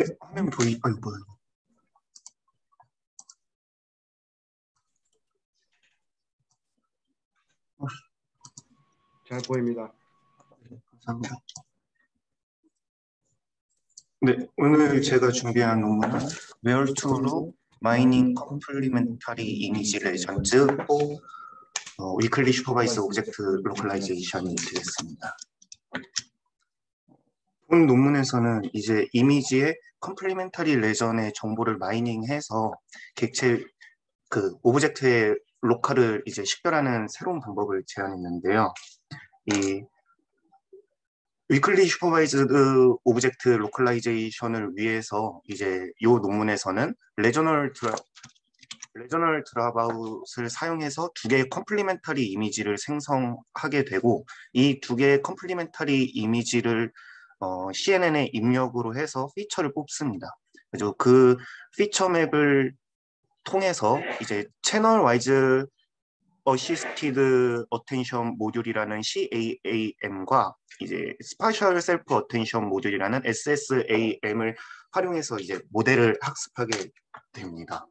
네, 화면 아니 뭐야 이거. 잘 보입니다. 감사합니다. 네, 오늘 제가 준비한 논문은 Where to로 Mining Complementary Image Legends for Weakly Supervised Object Localization이 되겠습니다. 본 논문에서는 이제 이미지의 컴플리멘터리 레전의 정보를 마이닝해서 객체 그 오브젝트의 로컬을 이제 식별하는 새로운 방법을 제안했는데요. 이 위클리 슈퍼바이즈드 오브젝트 로컬라이제이션을 위해서 이제 이 논문에서는 레저널 드랍아웃을 사용해서 두 개의 컴플리멘터리 이미지를 생성하게 되고 이 두 개의 컴플리멘터리 이미지를 CNN에 입력으로 해서 피처를 뽑습니다. 그래서 그 피처 맵을 통해서 이제 채널 와이즈 어시스티드 어텐션 모듈이라는 CAAM과 이제 스파셜 셀프 어텐션 모듈이라는 SSAM을 활용해서 이제 모델을 학습하게 됩니다.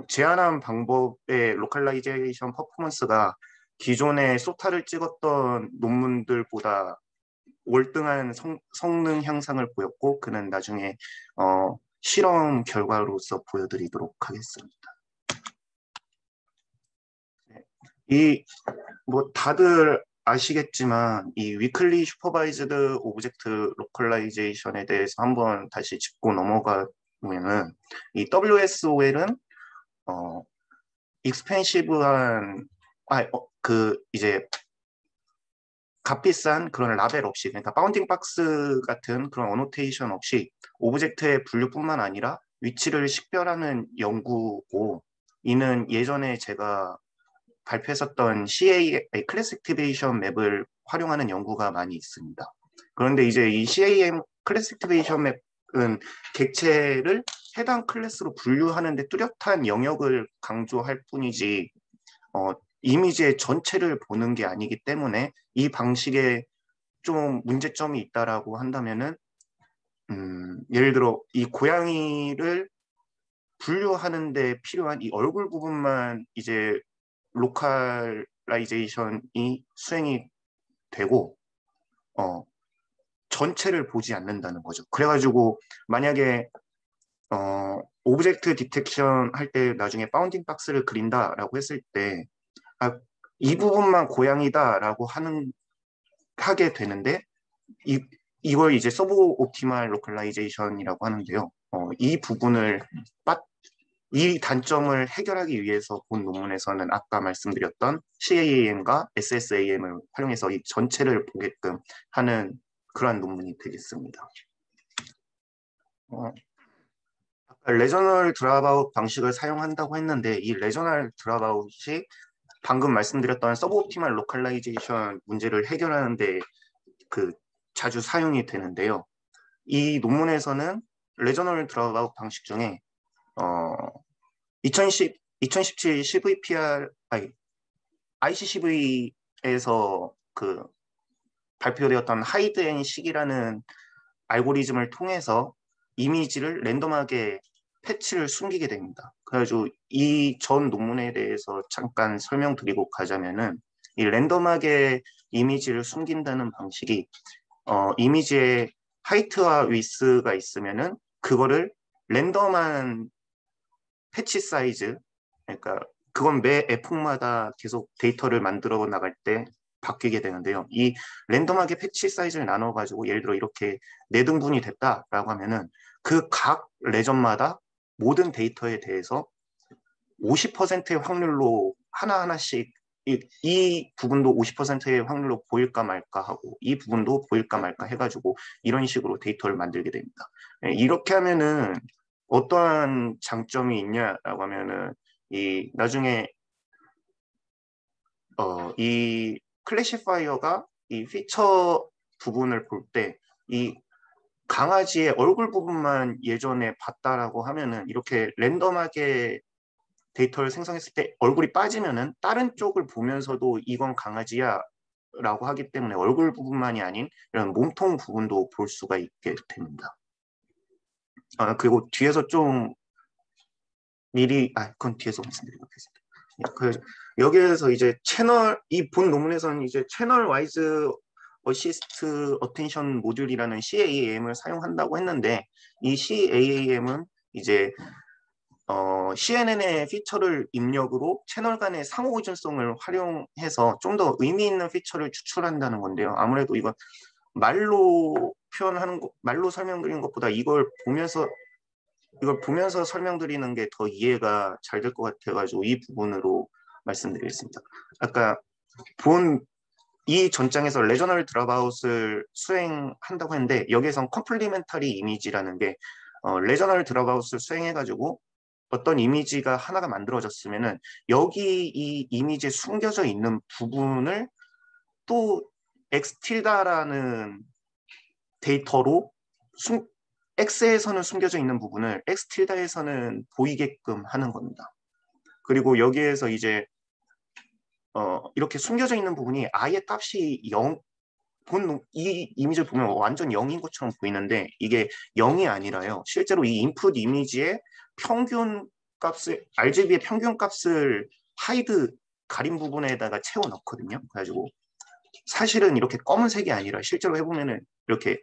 제안한 방법의 로컬라이제이션 퍼포먼스가 기존의 소타를 찍었던 논문들보다 월등한 성능 향상을 보였고 그는 나중에 실험 결과로서 보여드리도록 하겠습니다. 뭐 다들 아시겠지만 이 위클리 슈퍼바이즈드 오브젝트 로컬라이제이션에 대해서 한번 다시 짚고 넘어가 보면은 이 WSOL은 익스펜시브한 이제 값비싼 그런 라벨 없이 그러니까 바운딩 박스 같은 그런 어노테이션 없이 오브젝트의 분류뿐만 아니라 위치를 식별하는 연구고 이는 예전에 제가 발표했었던 CAA 클래스 액티베이션 맵을 활용하는 연구가 많이 있습니다. 그런데 이제 이 CAM 클래스 액티베이션 맵은 객체를 해당 클래스로 분류하는 데 뚜렷한 영역을 강조할 뿐이지 이미지의 전체를 보는 게 아니기 때문에 이 방식에 좀 문제점이 있다라고 한다면은 예를 들어 이 고양이를 분류하는 데 필요한 이 얼굴 부분만 이제 로컬라이제이션이 수행이 되고 전체를 보지 않는다는 거죠. 그래가지고 만약에 오브젝트 디텍션 할 때 나중에 바운딩 박스를 그린다라고 했을 때 이 부분만 고양이다라고 하게 되는데 이걸 이제 서브 옵티멀 로컬라이제이션이라고 하는데요. 이 단점을 해결하기 위해서 본 논문에서는 아까 말씀드렸던 CAAM과 SSAM을 활용해서 이 전체를 보게끔 하는 그러한 논문이 되겠습니다. 아까 레저널 드랍아웃 방식을 사용한다고 했는데 이 레저널 드랍아웃이 방금 말씀드렸던 서브옵티멀 로컬라이제이션 문제를 해결하는데 자주 사용이 되는데요. 이 논문에서는 레저널 드랍아웃 방식 중에 2017 CVPR ICCV에서 발표되었던 하이드 앤 식이라는 알고리즘을 통해서 이미지를 랜덤하게 패치를 숨기게 됩니다. 그래가지고 이 전 논문에 대해서 잠깐 설명드리고 가자면은 이 랜덤하게 이미지를 숨긴다는 방식이 이미지에 하이트와 위스가 있으면은 그거를 랜덤한 패치 사이즈 그러니까 그건 매 에폭마다 계속 데이터를 만들어 나갈 때 바뀌게 되는데요. 이 랜덤하게 패치 사이즈를 나눠가지고 예를 들어 이렇게 4등분이 됐다라고 하면은 그 각 레전마다 모든 데이터에 대해서 50%의 확률로 하나하나씩 이 부분도 50%의 확률로 보일까 말까 하고 이 부분도 보일까 말까 해가지고 이런 식으로 데이터를 만들게 됩니다. 이렇게 하면은 어떠한 장점이 있냐라고 하면은 나중에 이 클래시파이어가 이 피처 부분을 볼 때 이 강아지의 얼굴 부분만 예전에 봤다라고 하면은 이렇게 랜덤하게 데이터를 생성했을 때 얼굴이 빠지면은 다른 쪽을 보면서도 이건 강아지야 라고 하기 때문에 얼굴 부분만이 아닌 이런 몸통 부분도 볼 수가 있게 됩니다. 그리고 뒤에서 좀 미리 그건 뒤에서 말씀드리도록 하겠습니다. 여기에서 이제 이 본 논문에서는 이제 채널 와이즈 어시스트 어텐션 모듈이라는 CAAM을 사용한다고 했는데, 이 CAAM은 이제 CNN의 피처를 입력으로 채널 간의 상호 의존성을 활용해서 좀 더 의미 있는 피처를 추출한다는 건데요. 아무래도 이건 말로 설명드리는 것보다 이걸 보면서 설명드리는 게 더 이해가 잘 될 것 같아가지고 이 부분으로 말씀드리겠습니다. 아까 이 전장에서 레저널 드랍아웃을 수행한다고 했는데, 여기에선 컴플리멘터리 이미지라는 게 레저널 드랍아웃을 수행해가지고 어떤 이미지가 하나가 만들어졌으면은 여기 이 이미지에 숨겨져 있는 부분을 또 엑스틸다라는 데이터로 X에서는 숨겨져 있는 부분을 X틸다에서는 보이게끔 하는 겁니다. 그리고 여기에서 이제 이렇게 숨겨져 있는 부분이 아예 값이 이 이미지를 보면 완전 0인 것처럼 보이는데, 이게 0이 아니라요. 실제로 이 인풋 이미지의 평균 값을, RGB의 평균 값을 가린 부분에다가 채워 넣거든요. 그래가지고 사실은 이렇게 검은색이 아니라 실제로 해보면은 이렇게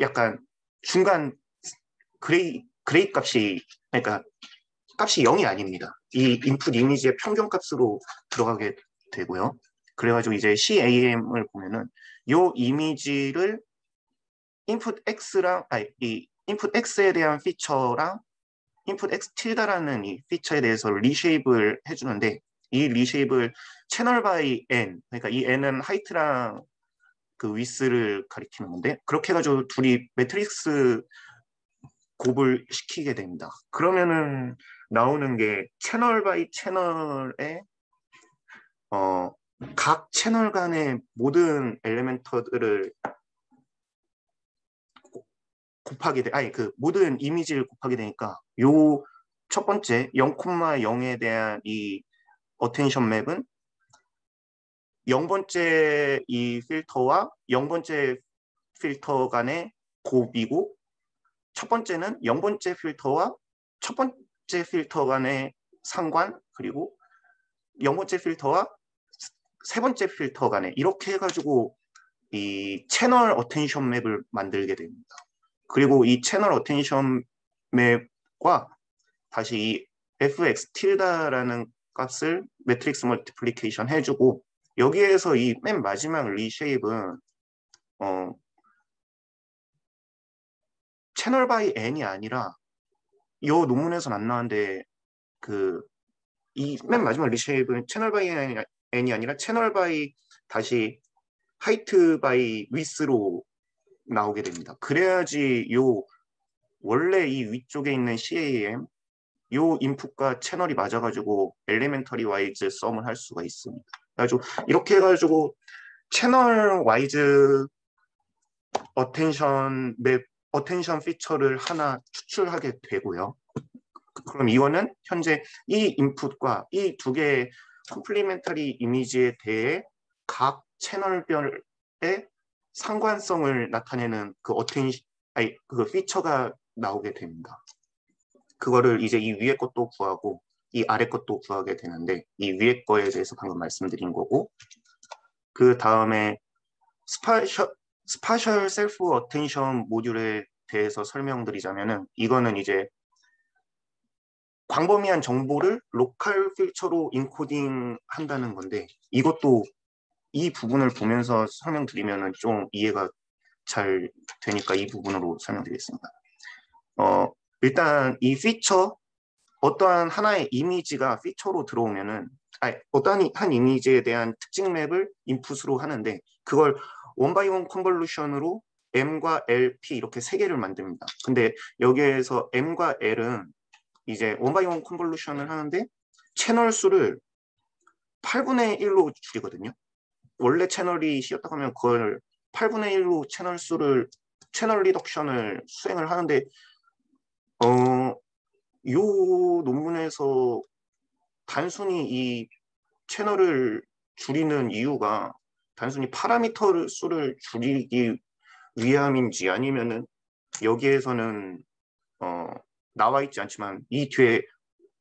약간 중간 그레이 값이, 그러니까 값이 0이 아닙니다. 이 인풋 이미지의 평균 값으로 들어가게 되고요. 그래가지고 이제 CAM을 보면은 이 이미지를 인풋 X에 대한 피처랑 인풋 X 틸다라는 이 피처에 대해서 리쉐입을 해주는데, 이 리쉐입을 채널 바이 N, 그러니까 이 N은 하이트랑 그 위스를 가리키는 건데, 그렇게 해가지고 둘이 매트릭스 곱을 시키게 됩니다. 그러면은 나오는 게 채널 바이 채널의 각 채널 간의 모든 엘레멘터들을 모든 이미지를 곱하게 되니까 요 첫 번째 0,0에 대한 이 어텐션 맵은 0번째 이 필터와 0번째 필터 간의 곱이고, 첫 번째는 0번째 필터와 첫 번째 필터 간의 상관, 그리고 0번째 필터와 세 번째 필터 간에 이렇게 해가지고 이 채널 어텐션 맵을 만들게 됩니다. 그리고 이 채널 어텐션 맵과 다시 이 fx 틸다라는 값을 매트릭스 멀티플리케이션 해주고, 여기에서 이 맨 마지막 리쉐입은 채널 바이 n이 아니라, 이 논문에서는 안 나왔는데 이 맨 마지막 리쉐입은 채널 바이 n이 아니라 채널 바이 다시 하이트 바이 위스로 나오게 됩니다. 그래야지 원래 이 위쪽에 있는 CAM 인풋과 채널이 맞아가지고 엘레멘터리 와이즈 썸을 할 수가 있습니다. 그래가지고 이렇게 해가지고 채널 와이즈 어텐션 피처를 하나 추출하게 되고요. 그럼 이거는 현재 이 인풋과 이 두 개의 컴플리멘터리 이미지에 대해 각 채널별의 상관성을 나타내는 그 피처가 나오게 됩니다. 그거를 이제 이 위에 것도 구하고 이 아래 것도 구하게 되는데, 이 위에 거에 대해서 방금 말씀드린 거고, 그 다음에 스파셜 셀프 어텐션 모듈에 대해서 설명드리자면은, 이거는 이제 광범위한 정보를 로컬 필처로 인코딩 한다는 건데, 이것도 이 부분을 보면서 설명드리면은 좀 이해가 잘 되니까 이 부분으로 설명드리겠습니다. 일단 이 피처, 어떠한 하나의 이미지가 피처로 들어오면은, 어떠한 한 이미지에 대한 특징 맵을 인풋으로 하는데, 그걸 원바이원 컨볼루션으로 M과 L, P 이렇게 세 개를 만듭니다. 근데 여기에서 M과 L은 이제 원바이원 컨볼루션을 하는데 채널 수를 8분의 1로 줄이거든요. 원래 채널이 C였다고 하면 그걸 8분의 1로 채널 리덕션을 수행을 하는데, 이 논문에서 단순히 이 채널을 줄이는 이유가 단순히 파라미터 수를 줄이기 위함인지 아니면은 여기에서는 나와 있지 않지만 이 뒤에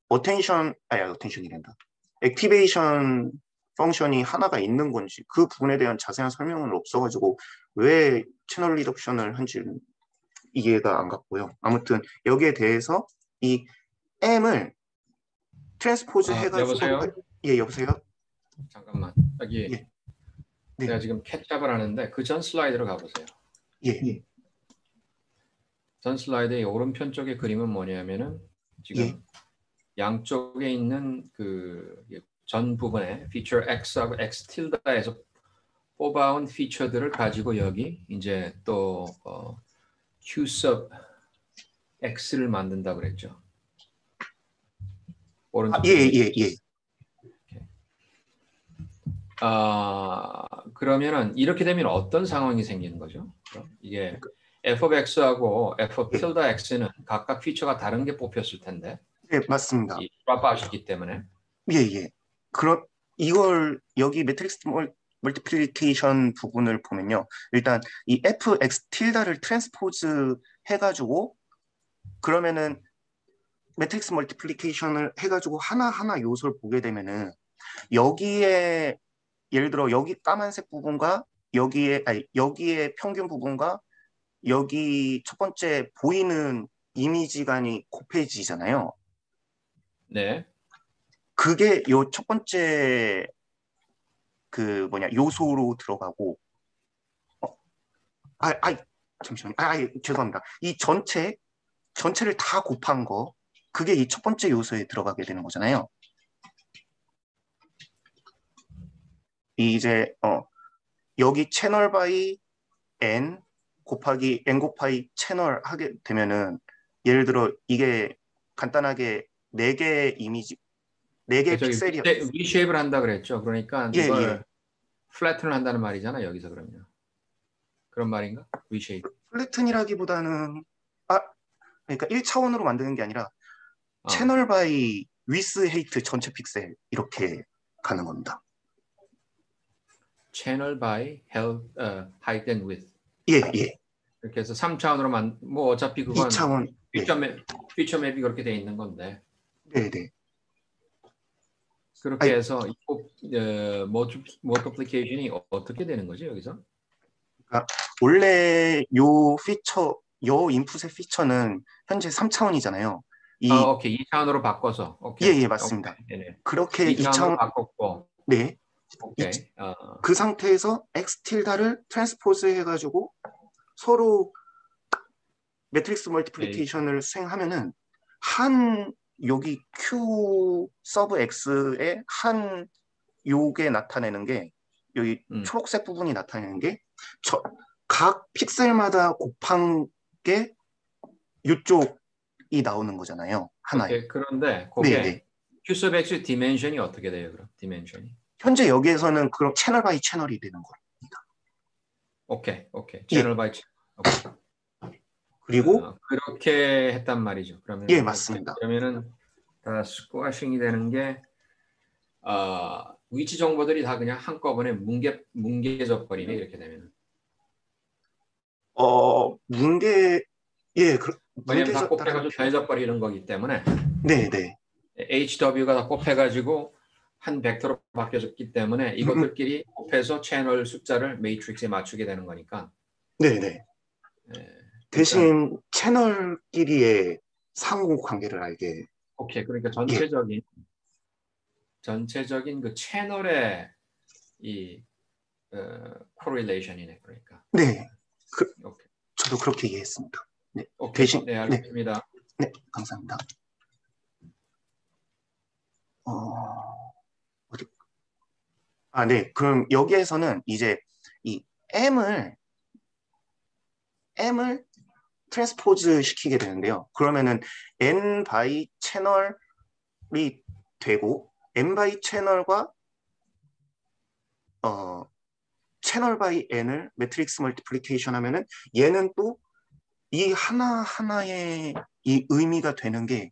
어텐션이란다. 액티베이션 펑션이 하나가 있는 건지 그 부분에 대한 자세한 설명은 없어가지고 왜 채널 리덕션을 한지는 이해가 안 갔고요. 아무튼 여기에 대해서 이 M을 트랜스포즈 해가지고 여보세요? 예, 여보세요? 잠깐만. 여기 예, 네, 내가 지금 catch-up을 하는데 그 전 슬라이드로 가보세요. 예, 전 슬라이드의 오른편 쪽의 그림은 뭐냐면은 지금 예. 양쪽에 있는 그 전 부분에 feature X하고 X tilde에서 뽑아온 피처들을 가지고 여기 이제 또 Q sub X를 만든다 그랬죠. 오른쪽 예, 예, 예. 그러면은 이렇게 되면 어떤 상황이 생기는 거죠? 이게 f of x하고 f of tilde x는 각각 피처가 다른 게 뽑혔을 텐데. 네, 맞습니다. 이 드랍아웃이기 때문에. 예, 예. 그럼 이걸 여기 매트릭스 멀티플리케이션 부분을 보면요. 일단 이 fx 틸다를 트랜스포즈 해가지고 그러면은 매트릭스 멀티플리케이션을 해가지고 하나하나 요소를 보게 되면은 여기에 예를 들어 여기 까만색 부분과 여기에 평균 부분과 여기 첫 번째 보이는 이미지 간이 곱해지잖아요. 네. 그게 요 첫 번째 요소로 들어가고 잠시만요. 죄송합니다. 이 전체를 다 곱한 거 그게 이 첫 번째 요소에 들어가게 되는 거잖아요. 이제 여기 채널 바이 n 곱하기 n 곱하기 채널 하게 되면은 예를 들어 이게 간단하게 4개의 이미지 4개의 픽셀이 V쉐입을 한다 그랬죠. 그러니까 예, 이걸 예. 플래튼을 한다는 말이잖아. 여기서 그러면. 그런 말인가? V쉐입. 플래튼이라기보다는 그러니까 1차원으로 만드는 게 아니라 아. 채널 바이 위스 헤이트 전체 픽셀 이렇게 가는 겁니다. 채널 바이 height and width. 예, 예. 이렇게 해서 3차원으로 뭐 어차피 그건 2차원 피처 맵이 그렇게 돼 있는 건데. 네, 네. 그렇게 해서 multiplication이 어떻게 되는 거지 여기서? 그러니까 원래 요 인풋의 피처는 현재 3차원이잖아요. 오케이. 2차원으로 바꿔서. 오케이. 예, 예, 맞습니다. 오케이. 그렇게 2차원으로 바꿨고. 네. 오케이. 그 상태에서 x 틸다를 트랜스포즈 해가지고 서로 매트릭스 멀티플리케이션을 수행하면은 여기 q 서브 x의 한 요게 나타내는 게 여기 초록색 부분이 나타내는 게 각 픽셀마다 곱한 게 이쪽이 나오는 거잖아요. 하나에. 오케이. 그런데 그게 네. Q sub X 디멘션이 어떻게 돼요? 그럼 디멘션이? 현재 여기에서는 그럼 채널 바이 채널이 되는 겁니다. 오케이. 채널 바이 채널. 오케이. 그리고 그렇게 했단 말이죠. 그러면 예, 맞습니다. 그러면은 다 스쿼싱이 되는 게 위치 정보들이 다 그냥 한꺼번에 뭉개져 버리네 이렇게 되면. 왜냐면 다 곱해가지고 더해져 버리는 거기 때문에. 네. HW가 다 곱해가지고 한 벡터로 바뀌어졌기 때문에 이것들끼리 곱해서 채널 숫자를 매트릭스에 맞추게 되는 거니까. 네. 대신 채널끼리의 상호 관계를 알게. 오케이. 그러니까 전체적인 그 채널의 이 correlation이네 그러니까. 네. 오케이. 저도 그렇게 이해했습니다. 네. 오케이. 대신 네, 알겠습니다. 네, 감사합니다. 네. 그럼 여기에서는 이제 이 M을 트랜스포즈 시키게 되는데요. 그러면은 N 바이 채널이 되고 N 바이 채널과 채널 바이 N을 매트릭스 멀티플리케이션 하면은 얘는 또 이 하나하나의 이 의미가 되는 게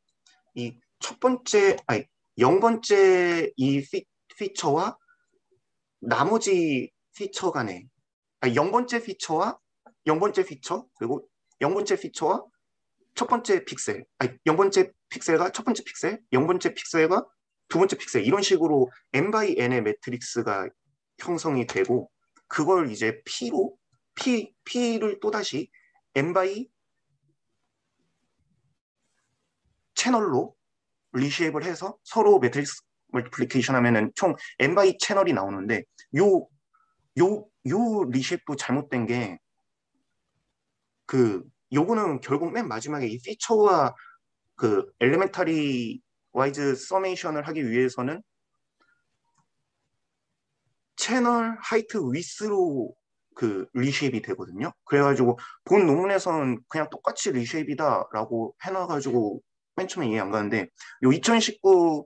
이 첫 번째 0번째 이 피처와 나머지 피처 간에 0번째 피처와 0번째 피처, 그리고 0번째 피처와 첫 번째 픽셀, 아니 0번째 픽셀과 첫 번째 픽셀, 0번째 픽셀과 두 번째 픽셀, 이런 식으로 n by n의 매트릭스가 형성이 되고, 그걸 이제 P를 또다시 n by 채널로 리쉐입을 해서 서로 매트릭스 멀티플리케이션 하면은 총 n by 채널이 나오는데, 요 리쉐입도 잘못된 게, 요거는 결국 맨 마지막에 이 피처와 그 엘레멘터리 와이즈 서메이션을 하기 위해서는 채널 하이트 위스로 그 리쉐입이 되거든요. 그래가지고 본 논문에서는 그냥 똑같이 리쉐입이다라고 해놔가지고 맨 처음에 이해 안 가는데, 요 2019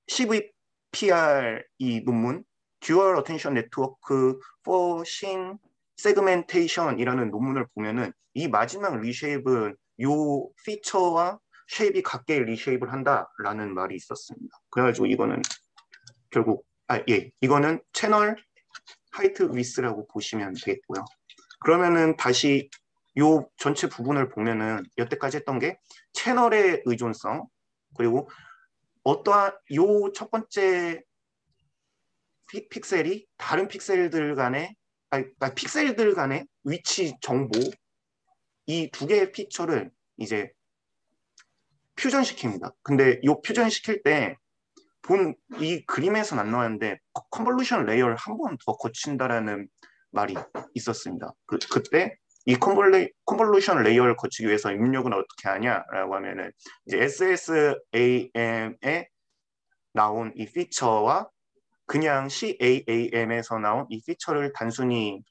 CVPR 이 논문 Dual Attention Network for Scene Segmentation이라는 논문을 보면은 이 마지막 리쉐입은 요 피처와 쉐입이 같게 리쉐입을 한다라는 말이 있었습니다. 그래가지고 이거는 결국 이거는 채널 하이트 위스라고 보시면 되겠고요. 그러면은 다시 요 전체 부분을 보면은 여태까지 했던 게 채널의 의존성, 그리고 어떠한 요 첫 번째 픽셀이 다른 픽셀들 간의 픽셀들 간의 위치 정보, 이 두 개의 피처를 이제 퓨전시킵니다. 근데 요 퓨전시킬 때 본 이 그림에서는 안 나왔는데 컨볼루션 레이어를 한 번 더 거친다라는 말이 있었습니다. 그때 이 컨볼루션 레이어를 거치기 위해서 입력은 어떻게 하냐라고 하면은 이제 SSAM에 나온 이 피처와 그냥 CAAM에서 나온 이 피처를 단순히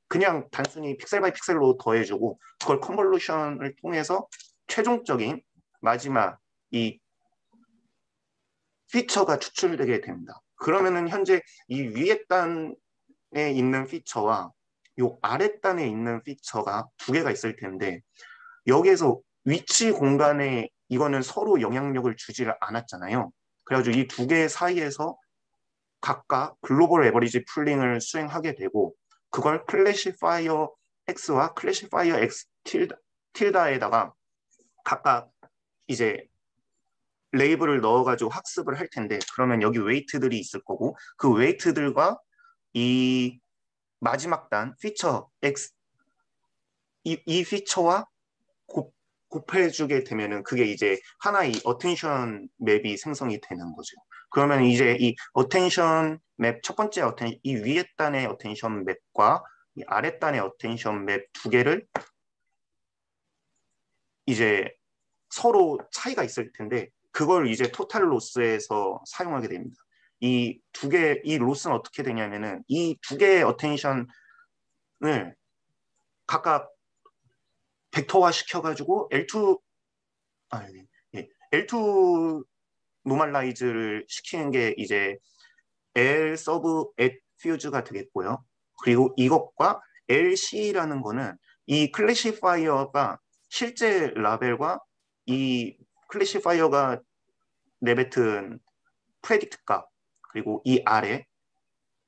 그냥 단순히 픽셀 바이 픽셀로 더해주고, 그걸 컨볼루션을 통해서 최종적인 마지막 이 피처가 추출되게 됩니다. 그러면은 현재 이 위에 단에 있는 피처와 요 아래 단에 있는 피처가 두 개가 있을 텐데, 여기에서 위치 공간에 이거는 서로 영향력을 주지를 않았잖아요. 그래가지고 이 두 개 사이에서 각각 글로벌 에버리지 풀링을 수행하게 되고, 그걸 클래시파이어 X와 클래시파이어 X 틸다에다가 각각 이제 레이블을 넣어가지고 학습을 할 텐데, 그러면 여기 웨이트들이 있을 거고, 그 웨이트들과 이 마지막 단 피처 X 이 피처와 곱해주게 되면은 그게 이제 하나의 어텐션 맵이 생성이 되는 거죠. 그러면 이제 이 어텐션 맵, 첫 번째 이 위에 단의 어텐션 맵과 이 아래 단의 어텐션 맵 두 개를 이제 서로 차이가 있을 텐데, 그걸 이제 토탈 로스에서 사용하게 됩니다. 이 로스는 어떻게 되냐면은 이 두 개의 어텐션을 각각 벡터화 시켜가지고 L2 노멀라이즈를 시키는 게 이제 L 서브 at 퓨즈가 되겠고요. 그리고 이것과 LC라는 거는 이 클래시파이어가 실제 라벨과 이 클래시파이어가 내뱉은 프레딕트 값, 그리고 이 아래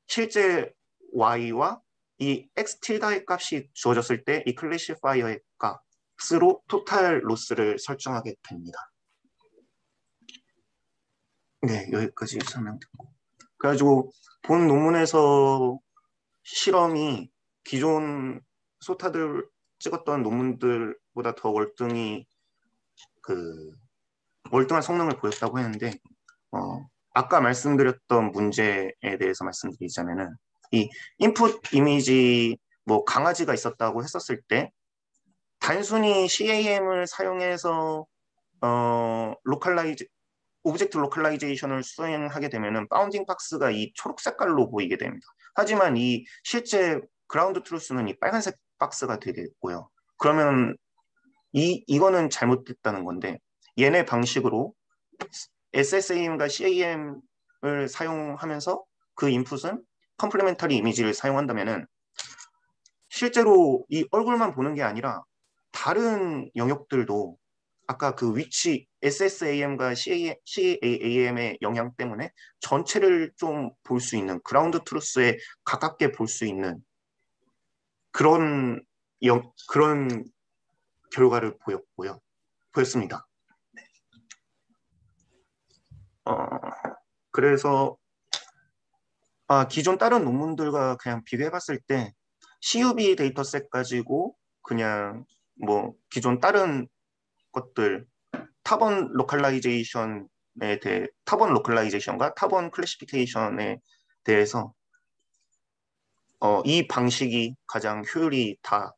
실제 Y와 이 X 틸다의 값이 주어졌을 때 이 클래시파이어의 값으로 토탈 로스를 설정하게 됩니다. 네, 여기까지 설명 듣고. 그래가지고 본 논문에서 실험이 기존 소타들 찍었던 논문들보다 더 월등한 성능을 보였다고 했는데, 아까 말씀드렸던 문제에 대해서 말씀드리자면은, 이 인풋 이미지 뭐 강아지가 있었다고 했었을 때 단순히 CAM을 사용해서 오브젝트 로컬라이제이션을 수행하게 되면은 바운딩 박스가 이 초록 색깔로 보이게 됩니다. 하지만 이 실제 그라운드 트루스는 이 빨간색 박스가 되겠고요. 그러면 이거는 잘못됐다는 건데, 얘네 방식으로 SSAM과 CAM을 사용하면서 그 인풋은 컴플리멘터리 이미지를 사용한다면은 실제로 이 얼굴만 보는 게 아니라 다른 영역들도 아까 그 위치 SSAM과 CAAM의 영향 때문에 전체를 좀 볼 수 있는 그라운드 트루스에 가깝게 볼 수 있는 그런 그런 결과를 보였습니다. 그래서 기존 다른 논문들과 그냥 비교해봤을 때 CUV 데이터셋 가지고 그냥 뭐 기존 다른 것들 타번 로컬라이제이션과 타번 클래시피케이션에 대해서 이 방식이 가장 효율이 다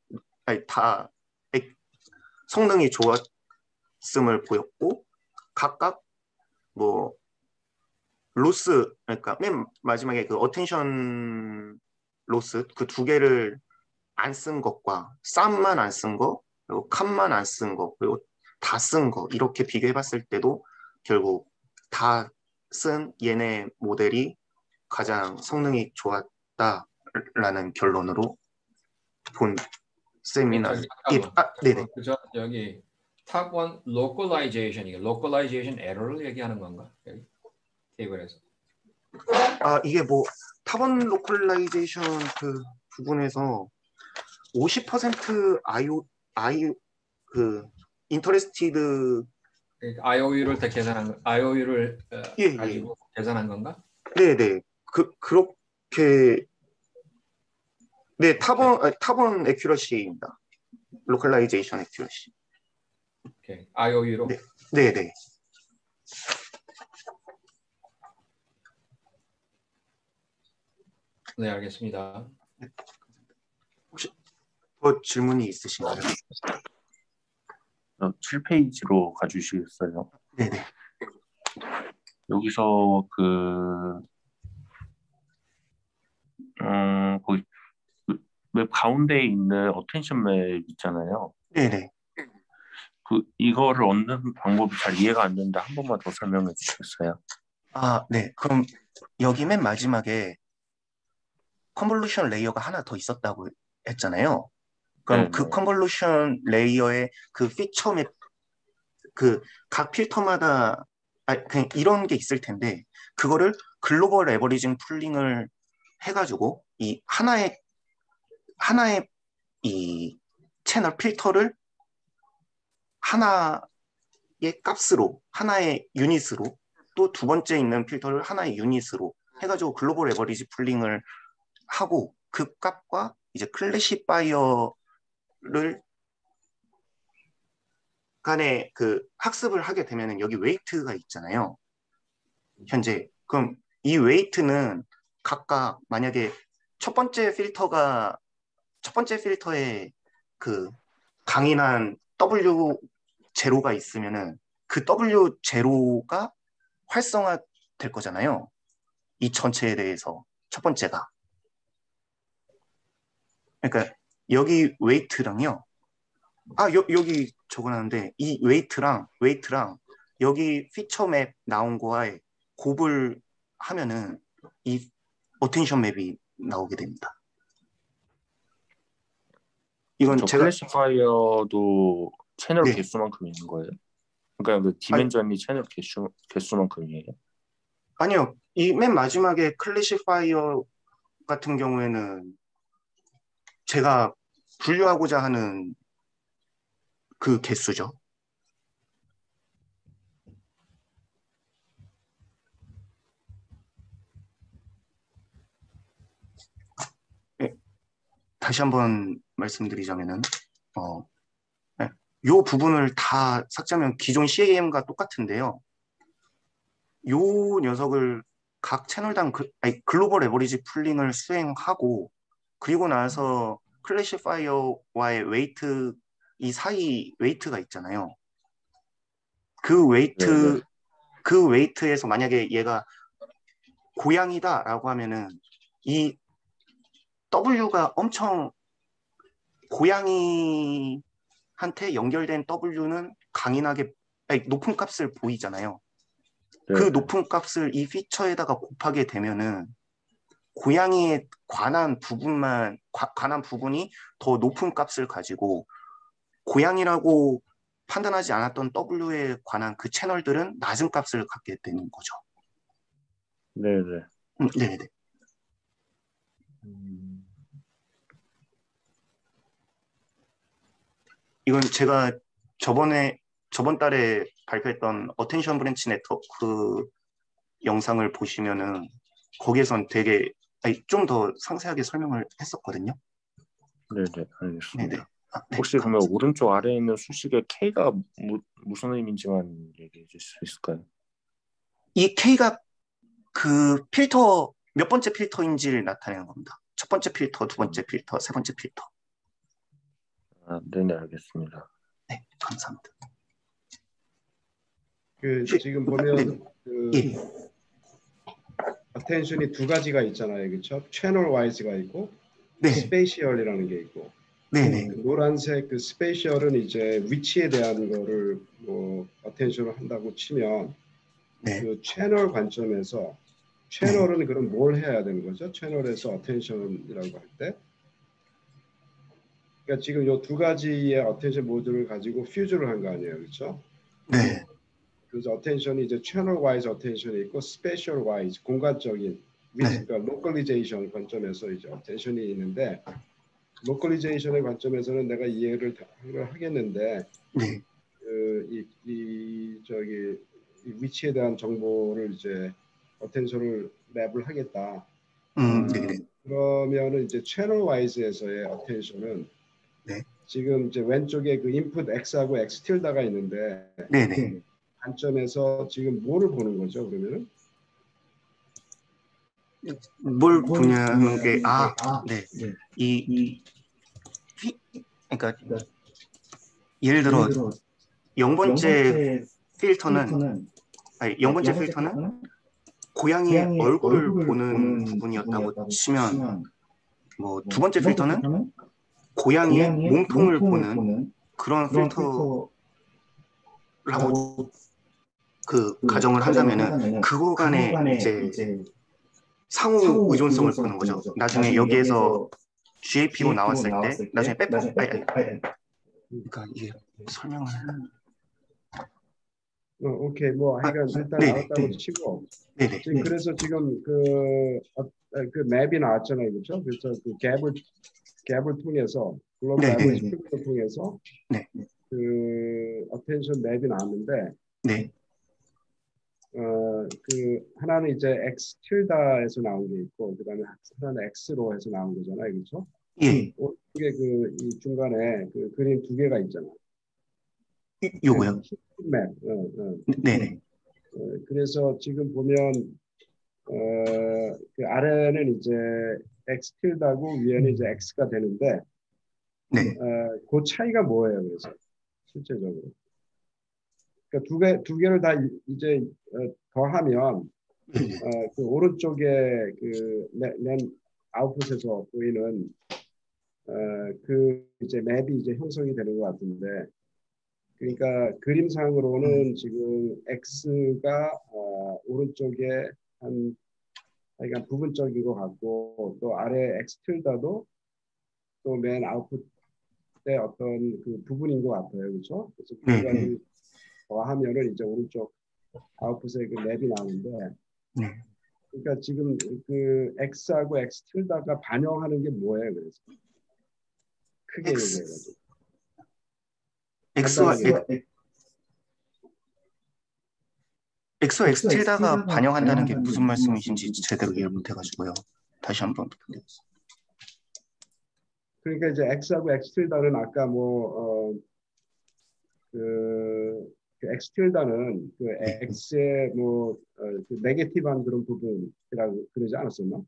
성능이 좋았음을 보였고 각각 뭐 로스 그러니까 맨 마지막에 그 어텐션 로스 그 두 개를 안 쓴 것과 쌈만 안 쓴 거 그리고 칸만 안 쓴 거 그리고 다 쓴 거 이렇게 비교해봤을 때도 결국 다 쓴 얘네 모델이 가장 성능이 좋았다라는 결론으로 본 셈이나 네네. 그죠? 여기 탑1 로컬라이제이션 이게 로컬라이제이션 에러를 얘기하는 건가? 여기 테이블에서. 이게 뭐 탑원 로컬라이제이션 그 부분에서 50% 그 인터레스티드 IOU를 다 계산한 IOU를 예, 가지고 계산한 건가? 네네 그렇게 네 탑원 애큐러시입니다. 로컬라이제이션 애큐러시. 오케이. IOU로. 네네. 네, 알겠습니다. 혹시 더 질문이 있으신가요? 7페이지로 가주시겠어요? 네네. 여기서 거기 웹 가운데에 있는 어텐션 맵 있잖아요. 네네. 이거를 얻는 방법이 잘 이해가 안 되는데 한 번만 더 설명해 주시겠어요? 네. 그럼 여기 맨 마지막에 컨볼루션 레이어가 하나 더 있었다고 했잖아요. 그럼 네네. 그 컨볼루션 레이어의 그 피처 맵, 각 필터마다 그냥 이런 게 있을 텐데 그거를 글로벌 에버리징 풀링을 해가지고 이 하나의 이 채널 필터를 하나의 값으로 하나의 유닛으로 또 두 번째 있는 필터를 하나의 유닛으로 해가지고 글로벌 에버리지 풀링을 하고 그 값과 이제 클래시파이어를 간에 그 학습을 하게 되면은 여기 웨이트가 있잖아요. 현재 그럼 이 웨이트는 각각 만약에 첫 번째 필터에 그 강인한 W 제로가 있으면은 그 W 제로가 활성화 될 거잖아요. 이 전체에 대해서 첫 번째가. 그러니까 여기 웨이트랑요. 여기 적어놨는데 이 웨이트랑 여기 피처 맵 나온 거에 곱을 하면은 이 어텐션 맵이 나오게 됩니다. 이건 저 제가 클래시파이어도 채널 네. 개수만큼 있는 거예요? 그러니까 그 디멘전이 채널 개수만큼이에요? 아니요. 이 맨 마지막에 클래시파이어 같은 경우에는 제가 분류하고자 하는 그 개수죠. 네. 다시 한번 말씀드리자면은 요 부분을 다 삭제하면 기존 CAM과 똑같은데요. 요 녀석을 각 채널당 글로벌 에버리지 풀링을 수행하고 그리고 나서 클래시파이어와의 웨이트 이 사이 웨이트가 있잖아요. 그 웨이트에서 만약에 얘가 고양이다라고 하면은 이 W가 엄청 고양이한테 연결된 W는 강인하게 높은 값을 보이잖아요. 그 높은 값을 이 피처에다가 곱하게 되면은 고양이에 관한 부분이 더 높은 값을 가지고 고양이라고 판단하지 않았던 W에 관한 그 채널들은 낮은 값을 갖게 되는 거죠. 네네. 네네. 이건 제가 저번 달에 발표했던 어텐션 브랜치 네트워크 영상을 보시면은 거기에선 되게 좀 더 상세하게 설명을 했었거든요. 네네, 알겠습니다. 네네. 네, 혹시 그러면 감사합니다. 오른쪽 아래에 있는 수식의 K가 무슨 의미인지만 얘기해 주실 수 있을까요? 이 K가 그 몇 번째 필터인지를 나타내는 겁니다. 첫 번째 필터, 두 번째 필터, 세 번째 필터. 아, 네네, 알겠습니다. 네, 감사합니다. 지금 네, 보면 그 예, attention이 두 가지가 있잖아요, 그렇죠? 채널 와이즈가 있고 네, 스페이셜이라는 게 있고 네네, 그 노란색 그 스페이셜은 이제 위치에 대한 거를 뭐 attention을 한다고 치면 네, 그 채널 관점에서 채널은 그럼 뭘 해야 되는 거죠? 채널에서 attention이라고 할 때. 그러니까 지금 이 두 가지의 attention 모드를 가지고 퓨즈를 한 거 아니에요, 그렇죠? 네, 그래서 attention이 이제 채널 와이즈 attention이 있고 스페셜 와이즈 공간적인 네, 그러니까 로컬리제이션 관점에서 이제 attention이 있는데 로컬리제이션의 관점에서는 내가 이해를 하겠는데 네, 이 위치에 대한 정보를 이제 attention을 랩을 하겠다. 네네, 그러면은 이제 채널 와이즈에서의 attention은 네, 지금 이제 왼쪽에 그 인풋 X하고 X 틸다가 있는데 네네. 관점에서 지금 뭐를 보는 거죠? 그러면은 뭘 보냐는 게, 네. 이, 그러니까 예를 들어 0번째 필터는, 아니, 0번째 필터는 고양이의 얼굴을 보는 부분이었다고 치면, 뭐, 두 번째 필터는 고양이의 몸통을 보는 그런 필터라고 그 가정을 한다면은 그거 간에 이제 상호 의존성을 보는 거죠. 나중에 여기에서 GAPO 나왔을 때, 나중에 그러니까 이게 설명을. 오케이 뭐 하여간 일단 네네, 알았다고 치고 네네, 지금 그래서 지금 그 맵이 나왔잖아요, 그렇죠? 그래서 그 갭을 통해서 글로벌 네, 에버리지 피부를 통해서 네, 그 어텐션 맵이 나왔는데 네, 그 하나는 이제 X 틸다에서 나온 게 있고 그다음에 하나는 X로 해서 나온 거잖아요, 그렇죠? 예, 오른쪽에 이 중간에 그 그림 두 개가 있잖아. 요거요. 맵. 네네, 그래서 지금 보면 그 아래는 이제 X 틸다고 위에는 이제 X가 되는데 네, 그 차이가 뭐예요? 그래서 실제적으로. 그러니까 두 개를 다 이제 더하면 그 오른쪽에 맨 아웃풋에서 보이는 그 이제 맵이 이제 형성이 되는 것 같은데 그러니까 그림상으로는 지금 X가 오른쪽에 그러니까 부분적인 것 같고 또 아래 X 틸다도 또 맨 아웃풋의 어떤 그 부분인 것 같아요, 그렇죠? 그래서 두 네, 가지 더하면은 이제 오른쪽 아웃풋에 그 맵이 나오는데 네. 그러니까 지금 그 X하고 X 틸다가 반영하는 게 뭐예요, 그래서 크게 얘기해가지고 X와 간단하게 X 틸다가 반영한다는 게 무슨 말씀이신지 제대로 이해를 못해가지고요. 다시 한번 부탁드리겠습니다. 그러니까 이제 X하고 X 틸다는 아까 그 X 틸다는 그 X의 그 네게티브한 그런 부분이라고 그러지 않았었나?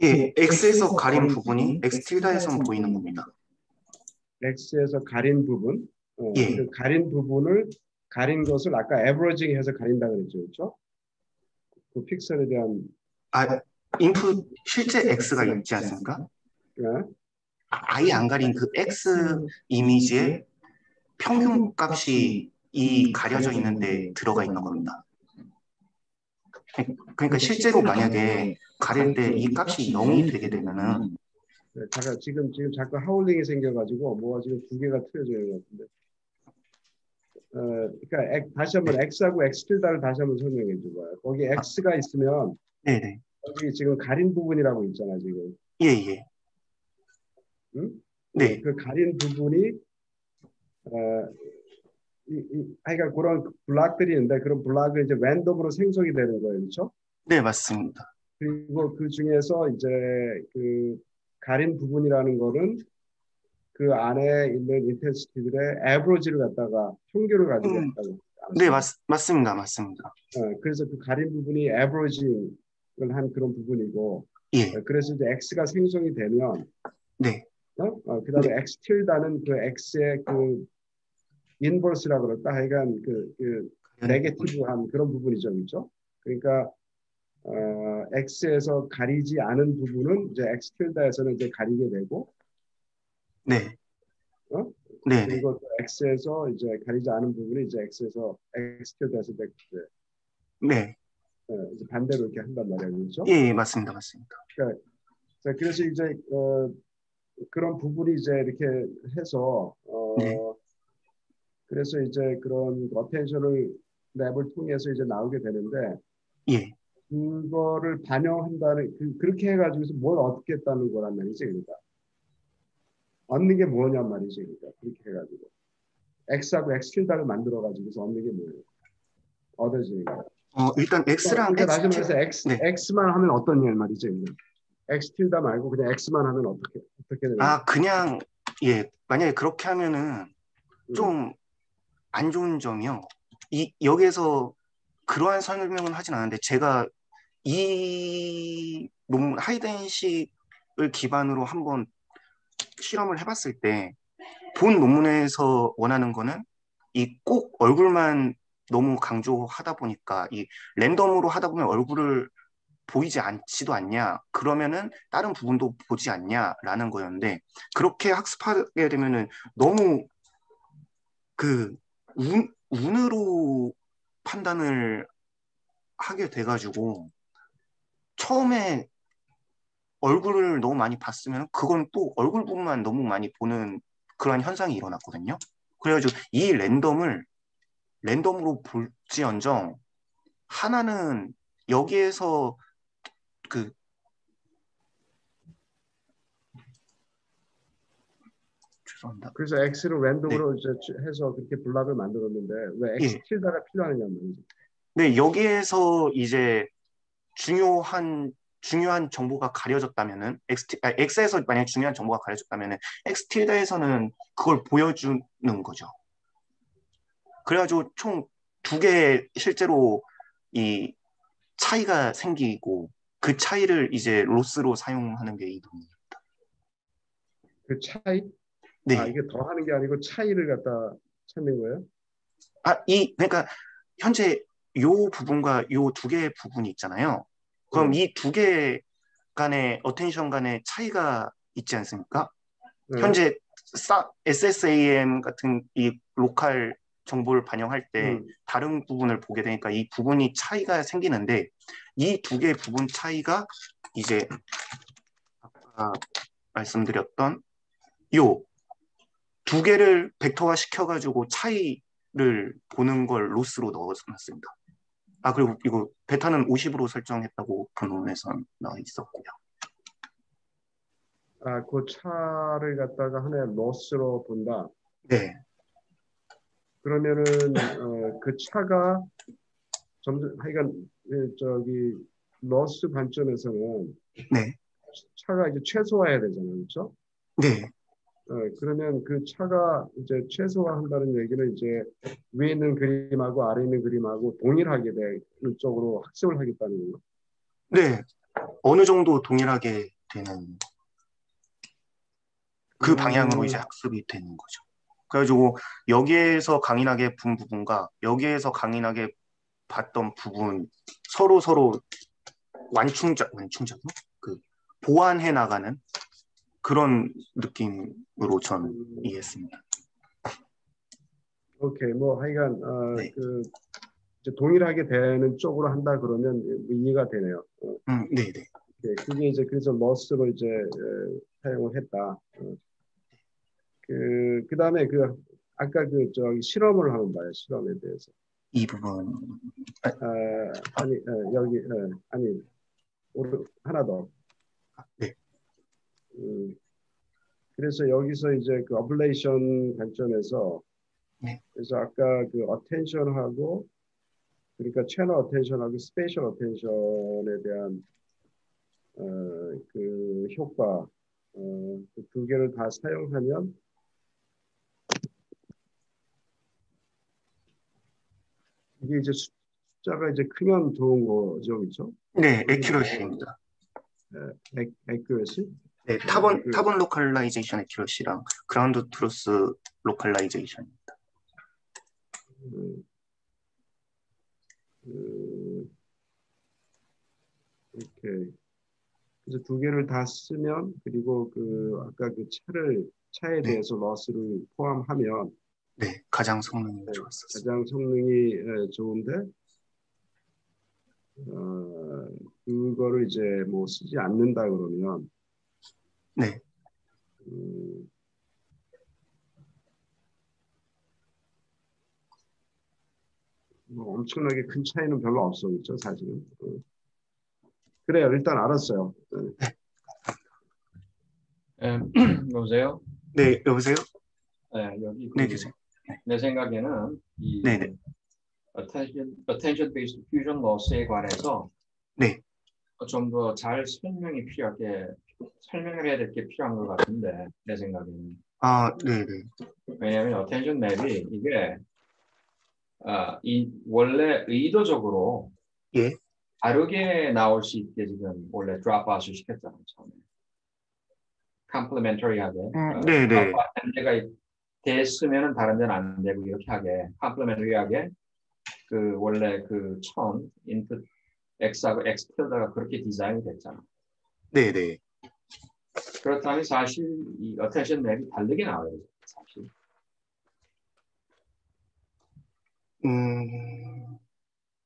예, X에서 가린 부분이 X 틸다에선 보이는 겁니다. X에서 가린 부분, 예, 그 가린 것을 아까 에버리징 해서 가린다 그랬죠, 그렇죠? 그 픽셀에 대한 인풋 실제 X가 있지 않습니까? 예? 아예 안 가린 그 X 이미지의 평균 값이 이 가려져 있는데 들어가 있는 겁니다. 그러니까 실제로 만약에 가릴 때 이 값이 0이 되게 되면은 잠깐 지금 자꾸 하울링이 생겨가지고 뭐가 지금 두 개가 틀어져 있는 것 같은데. 그러니까 다시 한번 네. X하고 X tilda를 다시 한번 설명해 줘봐요. 거기 X가 있으면 네네. 여기 지금 가린 부분이라고 있잖아 지금. 예예. 응? 네. 그 가린 부분이 하여간 그런 블락들이 있는데 그런 블락을 이제 랜덤으로 생성이 되는 거예요, 그렇죠? 네, 맞습니다. 그리고 그 중에서 이제 그 가린 부분이라는 거는 그 안에 있는 인텐시티들의 에버리지를 갖다가 평균을 가지고 음, 했다고 네, 알았습니다. 맞습니다. 맞습니다. 그래서 그 가린 부분이 에버리징을 한 그런 부분이고, 예. 그래서 이제 x가 생성이 되면, 네. 그다음에 네. x tilda는 그 x의 그 인버스라고 그럴까, 하여간 그 네게티브한 그런 부분이죠, 그렇죠? 그러니까 x에서 가리지 않은 부분은 이제 x tilda에서는 이제 가리게 되고, 네. 어? 네. 네. 그리고 또 x에서 이제 가리지 않은 부분이 이제 x에서 x tilda에서 이제 네. 이제 반대로 이렇게 한단 말이에요, 그렇죠? 예, 예, 맞습니다. 맞습니다. 그러니까 자, 그래서 이제 그런 부분이 이제 이렇게 해서 네. 그래서 이제 그런 어텐션을 랩을 통해서 이제 나오게 되는데 예. 그거를 반영한다는 그렇게 해가지고서 뭘 얻겠다는 거란 말이지 그러니까 얻는 게 뭐냔 말이지 그러니까 그렇게 해가지고 X하고 X 킬다를 만들어 가지고서 얻는 게 뭐예요? 얻어지는 거. 일단 X랑 그러니까 다시 X, 말해서 네. X만 하면 어떤 일 말이지? X 킬다 말고 그냥 X만 하면 어떻게 되는 거예요? 그냥, 예, 만약에 그렇게 하면은 음, 좀 안 좋은 점이요. 여기에서 그러한 설명은 하진 않았는데, 제가 이 논문, 하이덴식을 기반으로 한번 실험을 해봤을 때, 본 논문에서 원하는 거는 이 꼭 얼굴만 너무 강조하다 보니까 이 랜덤으로 하다 보면 얼굴을 보이지 않지도 않냐? 그러면은 다른 부분도 보지 않냐라는 거였는데 그렇게 학습하게 되면은 너무 그 운으로 판단을 하게 돼가지고 처음에 얼굴을 너무 많이 봤으면 그건 또 얼굴 부분만 너무 많이 보는 그런 현상이 일어났거든요. 그래가지고 이 랜덤으로 볼지언정 하나는 여기에서 그 죄송합니다. 그래서 X를 네, 랜덤으로 이제 해서 그렇게 블락을 만들었는데 왜 X 예, 틸다가 필요하느냐 말이지. 네 여기에서 이제 중요한 정보가 가려졌다면은 X에서 만약 중요한 정보가 가려졌다면은 X 틸다에서는 그걸 보여주는 거죠. 그래가지고 총 두 개 실제로 이 차이가 생기고 그 차이를 이제 로스로 사용하는 게 이동입니다. 그 차이? 네. 이게 더하는 게 아니고 차이를 갖다 찾는 거예요? 그러니까 현재 요 부분과 요 두 개의 부분이 있잖아요. 그럼 네, 이 두 개 간의 어텐션 간의 차이가 있지 않습니까? 네, 현재 SSAM 같은 이 로컬 정보를 반영할 때 음, 다른 부분을 보게 되니까 이 부분이 차이가 생기는데 이 두 개의 부분 차이가 이제 아까 말씀드렸던 요 두 개를 벡터화 시켜가지고 차이를 보는 걸 로스로 넣어놨습니다. 그리고 이거 베타는 50으로 설정했다고 본론에서 나와 있었고요. 그 차를 갖다가 하나의 로스로 본다. 네, 그러면은 그 차가 점점 하여간 저기 로스 관점에서는 네, 차가 이제 최소화해야 되잖아요, 그렇죠? 네, 그러면 그 차가 이제 최소화한다는 얘기는 이제 위에 있는 그림하고 아래 있는 그림하고 동일하게 되는 쪽으로 학습을 하겠다는 거예요. 네. 어느 정도 동일하게 되는 그 방향으로 이제 음, 학습이 되는 거죠. 그래가지고 여기에서 강인하게 본 부분과 여기에서 강인하게 봤던 부분 서로 완충적 그 보완해 나가는 그런 느낌으로 전 음, 이해했습니다. 오케이. 뭐 하여간 네, 이제 동일하게 되는 쪽으로 한다 그러면 이해가 되네요. 네, 네, 그게 이제 그래서 러스로 이제 사용을 했다. 그다음에 그 아까 그 저기 실험을 하면 봐요. 실험에 대해서. 이 부분. 아니 여기 아니 하나 더. 네. 그래서 여기서 이제 그 어블레이션 관점에서 네. 그래서 아까 그 어텐션하고 그러니까 채널 어텐션하고 스페셜 어텐션에 대한 그 효과 그 두 개를 다 사용하면 이게 이제 숫자가 이제 크면 좋은 거죠, 그렇죠? 네, 액큐러시입니다. 액큐러시? 네, 타본 로컬라이제이션 액큐러시랑 그라운드 트루스 로컬라이제이션입니다. 오케이. 그래서 두 개를 다 쓰면 그리고 그 아까 그 차에 네. 대해서 러스를 포함하면 네, 가장 성능이 좋았었어요. 가장 성능이 좋은데 그거를 이제 뭐 쓰지 않는다 그러면 네. 뭐 엄청나게 큰 차이는 별로 없어, 그렇죠, 사실은. 그래요, 일단 알았어요. 여보세요? 네, 여보세요? 네, 여기 네, 교수님. 내 생각에는 이 네네. attention based fusion loss에 관해서 네. 좀 더 잘 설명을 해야 될 게 필요한 것 같은데 내 생각에는. 아, 네네. 왜냐하면 attention map이 이게 이 원래 의도적으로 예. 다르게 나올 수 있게 지금 원래 드롭아웃을 시켰잖아요. 처음에. complementary하게 네네. 한 대가 됐으면은 다른 데는 안 되고 이렇게 하게 complementary하게 그 원래 그 처음 인풋 X하고 X 틀다가 그렇게 디자인이 됐잖아. 네네. 그렇다면 사실 이 attention map이 다르게 나와요. 사실.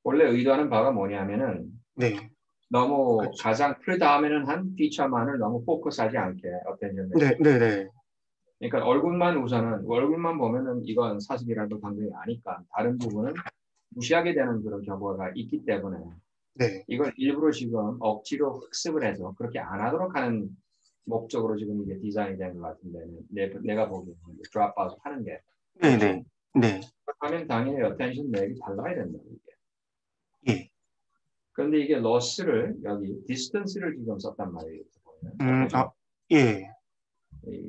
원래 의도하는 바가 뭐냐면은 네. 너무 그렇죠. 가장 그 다음에는 한 피처만을 너무 포커스하지 않게 attention map. 네네. 그러니까 얼굴만 보면은 이건 사실이라도 당연히 아니까 다른 부분은 무시하게 되는 그런 경우가 있기 때문에 네. 이걸 일부러 지금 억지로 학습을 해서 그렇게 안 하도록 하는 목적으로 지금 이게 디자인이 된 것 같은데 내가 보기에는 드롭아웃 하는 게 네네. 네. 하면 당연히 attention map이 달라야 된다 이게. 예. 그런데 이게 loss를 여기 distance를 지금 썼단 말이에요. 예.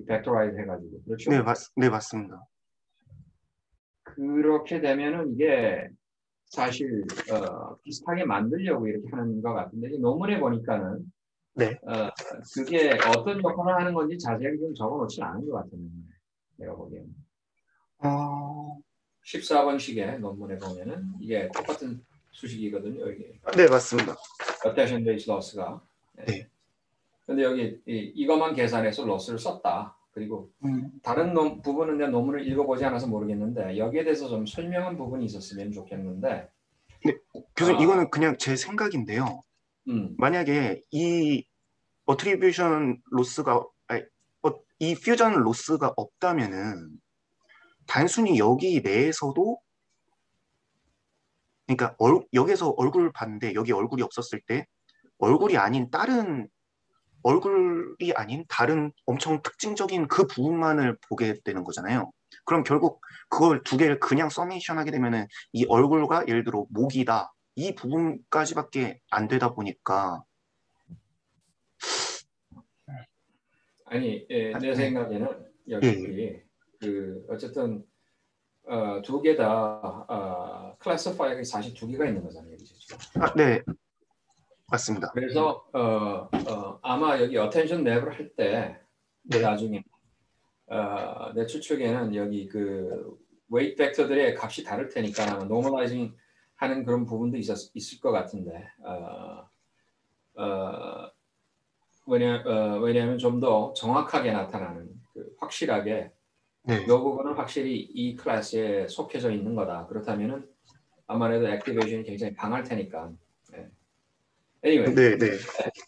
벡터라이즈 해가지고 그렇죠? 네, 맞습니다. 그렇게 되면은 이게 사실 비슷하게 만들려고 이렇게 하는 것 같은데 논문에 보니까는 네. 그게 어떤 역할을 하는 건지 자세하게 좀 적어놓지 않은 것 같은데 내가 보기에는 14번식의 논문에 보면은 이게 똑같은 수식이거든요. 이게. 네, 맞습니다. attention based loss가. 네. 근데 여기 이것만 계산해서 loss를 썼다. 그리고 다른 부분은 내가 논문을 읽어보지 않아서 모르겠는데 여기에 대해서 좀 설명한 부분이 있었으면 좋겠는데. 네, 교수님 이거는 그냥 제 생각인데요. 만약에 이 어트리뷰션 로스가 이 퓨전 로스가 없다면은 단순히 여기 내에서도 그러니까 여기서 얼굴 봤는데 여기 얼굴이 없었을 때 얼굴이 아닌 다른 엄청 특징적인 그 부분만을 보게 되는 거잖아요. 그럼 결국 그걸 두 개를 그냥 서메이션 하게 되면은 이 얼굴과 예를 들어 목이다 이 부분까지밖에 안 되다 보니까 아니 내 생각에는 여기 그 어쨌든 두 개 다 클래시파이어가 사실 두 개가 있는 거잖아요. 지금. 네. 맞습니다. 그래서 아마 여기 attention map을 할 때 나중에 내 추측에는 여기 그 weight 벡터들의 값이 다를 테니까 아마 normalizing 하는 그런 부분도 있을 것 같은데 왜냐하면 좀 더 정확하게 나타나는 확실하게 네. 이 부분은 확실히 이 클래스에 속해져 있는 거다. 그렇다면은 아무래도 액티베이션이 굉장히 강할 테니까. Anyway,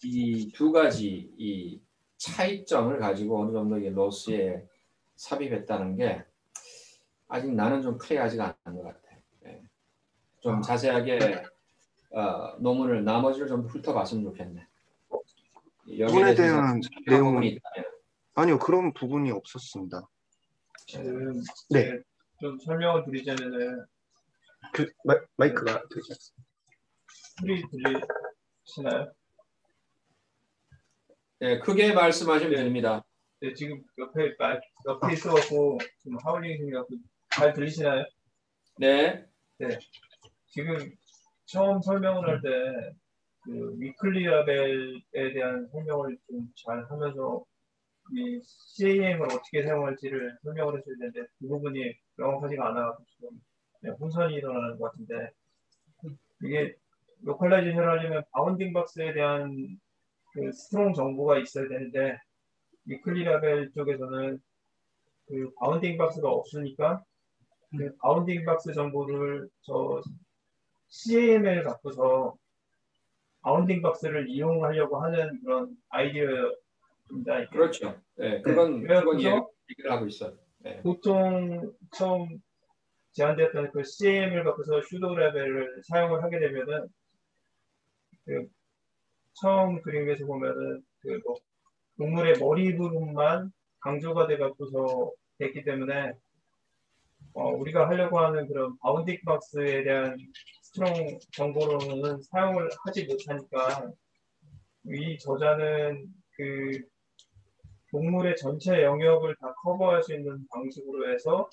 이 두 가지 이 차이점을 가지고 어느 정도 이 로스에 삽입했다는 게 아직 나는 좀 클리어하지가 않은 것 같아. 예. 좀 자세하게 논문을 나머지를 좀 훑어봤으면 좋겠네. 여기에 부분에 대해서 대한 부분이 내용은 있다면. 아니요, 그런 부분이 없었습니다. 지금 네. 이제 좀 설명을 드리자면은 마이크가 되지 않습니다. 소리 들리시나요? 네, 크게 말씀하시면 네. 됩니다. 네, 지금 옆에 있어갖고 지금 하울링 생겨갖고 잘 들리시나요? 네. 네. 지금 처음 설명을 할 때 그 위클리 라벨에 대한 설명을 좀 잘 하면서 이 CAM을 어떻게 사용할지를 설명을 했어야 되는데 그 부분이 명확하지가 않아가지고 지금 그냥 혼선이 일어나는 것 같은데 이게 로컬라이제이션을 하려면 바운딩 박스에 대한 그 스트롱 정보가 있어야 되는데 위클리 라벨 쪽에서는 그 바운딩 박스가 없으니까 그 바운딩 박스 정보를 저 CAM을 갖고서 바운딩 박스를 이용하려고 하는 그런 아이디어입니다. 이게. 그렇죠. 네, 네. 그건 그래서 얘기를 하고 있어요. 네. 보통 처음 제안되었던 그 CAM을 갖고서 슈도 레벨을 사용을 하게 되면은 그 처음 그림에서 보면은 그뭐 동물의 머리 부분만 강조가 돼 갖고서 됐기 때문에 우리가 하려고 하는 그런 바운딩 박스에 대한 스트롱 정보로는 사용을 하지 못하니까 이 저자는 그 동물의 전체 영역을 다 커버할 수 있는 방식으로 해서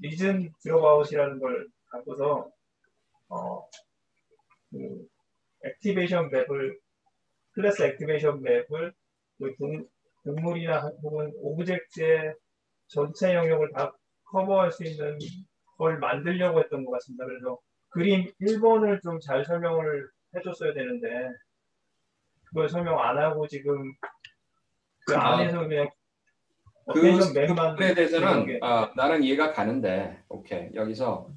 리즌 드롭아웃이라는 걸 갖고서 그 액티베이션 맵을 클래스 액티베이션 맵을 그 동물이나 혹은 오브젝트의 전체 영역을 다 커버할 수 있는 걸 만들려고 했던 것 같습니다. 그래서 그림 1번을 좀 잘 설명을 해줬어야 되는데 그걸 설명 안 하고 지금 그 안에서 그냥 어텐션 맵만 부분에 대해서는 게 나는 이해가 가는데, 오케이. 여기서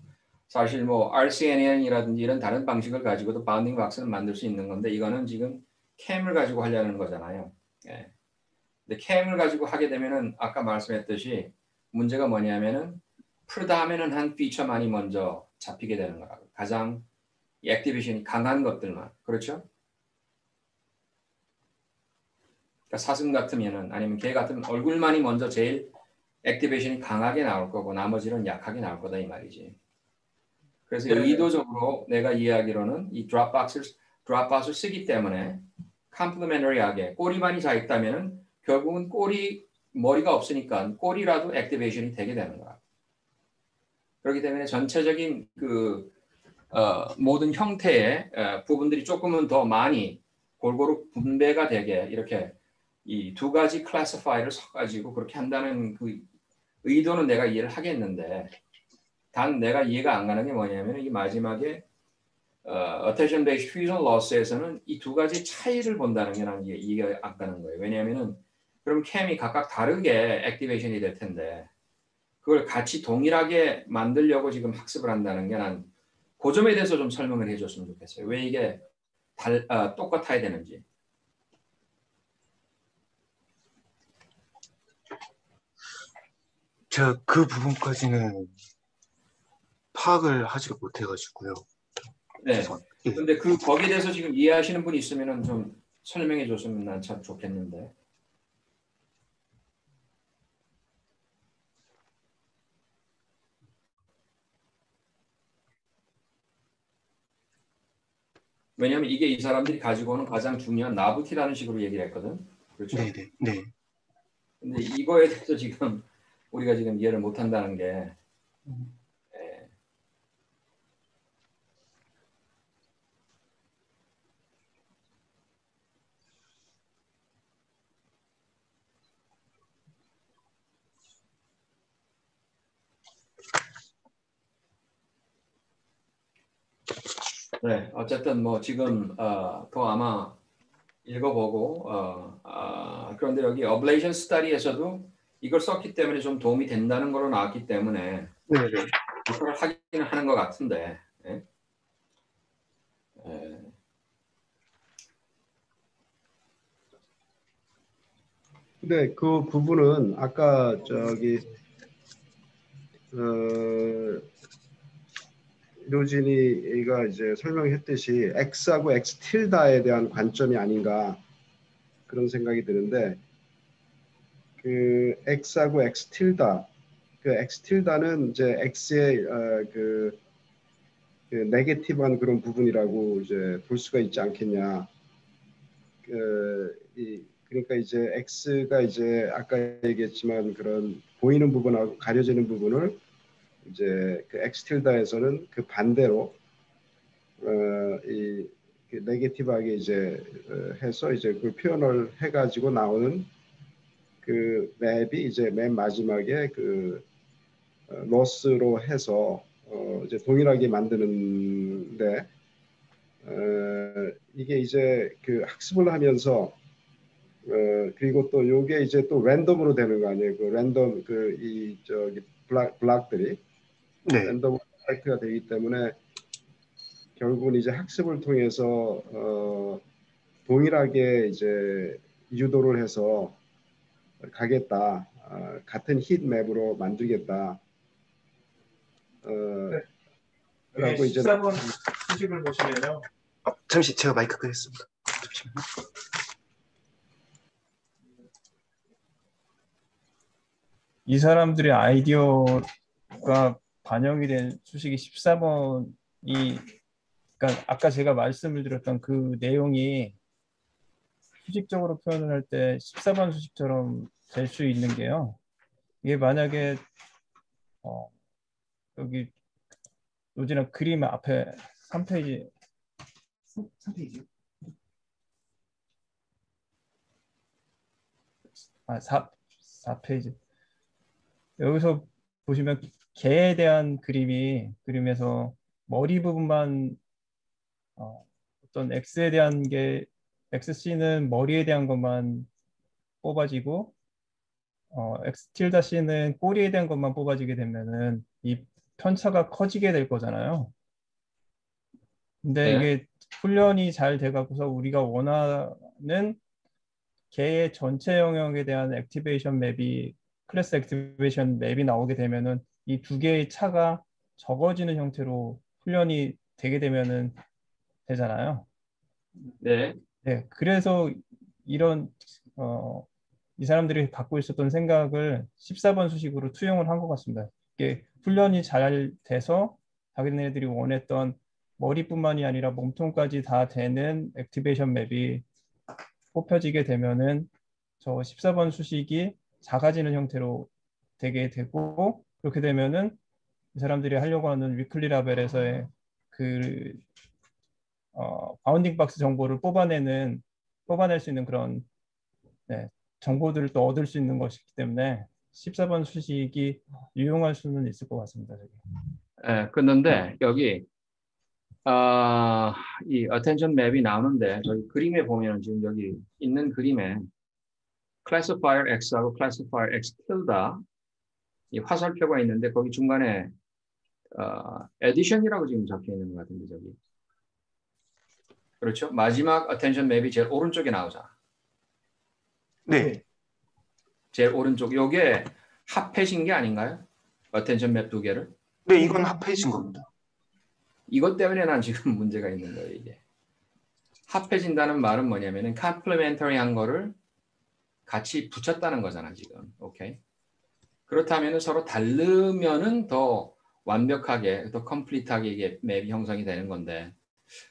사실 뭐 RCNN이라든지 이런 다른 방식을 가지고도 바운딩 박스는 만들 수 있는 건데 이거는 지금 캠을 가지고 하려는 거잖아요. 예. 근데 캠을 가지고 하게 되면은 아까 말씀했듯이 문제가 뭐냐면은 프르다면은 한 피처만이 먼저 잡히게 되는 거라고. 가장 이 액티베이션이 강한 것들만. 그렇죠? 그러니까 사슴 같으면은 아니면 개 같으면 얼굴만이 먼저 제일 액티베이션이 강하게 나올 거고 나머지는 약하게 나올 거다 이 말이지. 그래서 네. 의도적으로 내가 이해하기로는 이 드롭박스를 쓰기 때문에 컴플리멘터리하게 꼬리만이 자 있다면은 결국은 머리가 없으니까 꼬리라도 액티베이션이 되게 되는 거야. 그렇기 때문에 전체적인 그 모든 형태의 부분들이 조금은 더 많이 골고루 분배가 되게 이렇게 이 두 가지 클래시파이를 섞어가지고 그렇게 한다는 그 의도는 내가 이해를 하겠는데 단 내가 이해가 안 가는 게 뭐냐면 이 마지막에 attention based fusion loss에서는 이 두 가지 차이를 본다는 게 나는 이해가 안 가는 거예요. 왜냐하면은 그럼 캠이 각각 다르게 액티베이션이 될 텐데 그걸 같이 동일하게 만들려고 지금 학습을 한다는 게 난 그 점에 대해서 좀 설명을 해줬으면 좋겠어요. 왜 이게 똑같아야 되는지. 제가 그 부분까지는 파악을 하지를 못해가지고요. 네. 죄송합니다. 예. 근데 거기에 대해서 지금 이해하시는 분이 있으면은 좀 설명해 줬으면 난 참 좋겠는데. 왜냐하면 이게 이 사람들이 가지고 오는 가장 중요한 나부티라는 식으로 얘기를 했거든. 그렇죠? 네네. 네. 근데 이거에 대해서 지금 우리가 지금 이해를 못 한다는 게 네, 어쨌든 뭐 지금 더 아마 읽어보고 그런데 여기 어블레이션 스터디에서도 이걸 썼기 때문에 좀 도움이 된다는 걸로 나왔기 때문에 네네. 그걸 하기는 하는 것 같은데 예? 예. 근데 그 부분은 아까 저기 로진이가 이제 설명했듯이 X하고 X 틸다에 대한 관점이 아닌가 그런 생각이 드는데 그 X하고 X 틸다 그 X 틸다는 이제 X의 그 네게티브한 그런 부분이라고 이제 볼 수가 있지 않겠냐. 그러니까 이제 X가 이제 아까 얘기했지만 그런 보이는 부분하고 가려지는 부분을 이제 그 X 틸다에서는 그 반대로 이 네게티브하게 이제 해서 이제 그 표현을 해가지고 나오는 그 맵이 이제 맨 마지막에 그 로스로 해서 이제 동일하게 만드는데 이게 이제 그 학습을 하면서 그리고 또 요게 이제 또 랜덤으로 되는 거 아니에요? 그 랜덤 그 이 저기 블락들이 네. 랜덤 가 되기 때문에 결국은 이제 학습을 통해서 동일하게 이제 유도를 해서 가겠다. 같은 힛 맵으로 만들겠다. 라고 이제 14번 수식을 보시면요. 잠시 제가 마이크 끄겠습니다. 잠시만요. 이 사람들의 아이디어가 반영이 된 수식이 14번이 그러니까 아까 제가 말씀을 드렸던 그 내용이 수식적으로 표현을 할 때 14번 수식처럼 될 수 있는 게요. 이게 만약에 여기 요지는 그림 앞에 3페이지 3페이지 4페이지 여기서 보시면 개에 대한 그림에서 머리 부분만 어떤 X에 대한 게 XC는 머리에 대한 것만 뽑아지고 X 틸다 C는 꼬리에 대한 것만 뽑아지게 되면은 이 편차가 커지게 될 거잖아요. 근데 네. 이게 훈련이 잘 돼가고서 우리가 원하는 개의 전체 영역에 대한 액티베이션 맵이 클래스 액티베이션 맵이 나오게 되면은 이 두 개의 차가 적어지는 형태로 훈련이 되게 되면은 되잖아요. 네. 네, 그래서 이런 이 사람들이 갖고 있었던 생각을 14번 수식으로 투영을 한 것 같습니다. 이게 훈련이 잘 돼서 자기네들이 원했던 머리뿐만이 아니라 몸통까지 다 되는 액티베이션 맵이 뽑혀지게 되면은 저 14번 수식이 작아지는 형태로 되게 되고 그렇게 되면은 이 사람들이 하려고 하는 위클리 라벨에서의 그 바운딩 박스 정보를 뽑아낼 수 있는 그런 정보들을 또 얻을 수 있는 것이기 때문에 14번 수식이 유용할 수는 있을 것 같습니다. 저기. 예, 그런데 여기 이 attention 맵이 나오는데 저기 그림에 보면 지금 여기 있는 그림에 classifier X하고 classifier X tilde 이 화살표가 있는데 거기 중간에 addition이라고 지금 적혀 있는 것 같은데 저기 그렇죠? 마지막 attention 맵이 제일 오른쪽에 나오잖아. 네. 제일 오른쪽 요게 합해진 게 아닌가요? attention 맵 두 개를? 네, 이건 합해진 겁니다. 이것 때문에 난 지금 문제가 있는 거예요, 이게. 합해진다는 말은 뭐냐면은 complementary한 거를 같이 붙였다는 거잖아, 지금. 오케이. 그렇다면은 서로 다르면은 더 완벽하게, 더 컴플리트하게 이게 맵이 형성이 되는 건데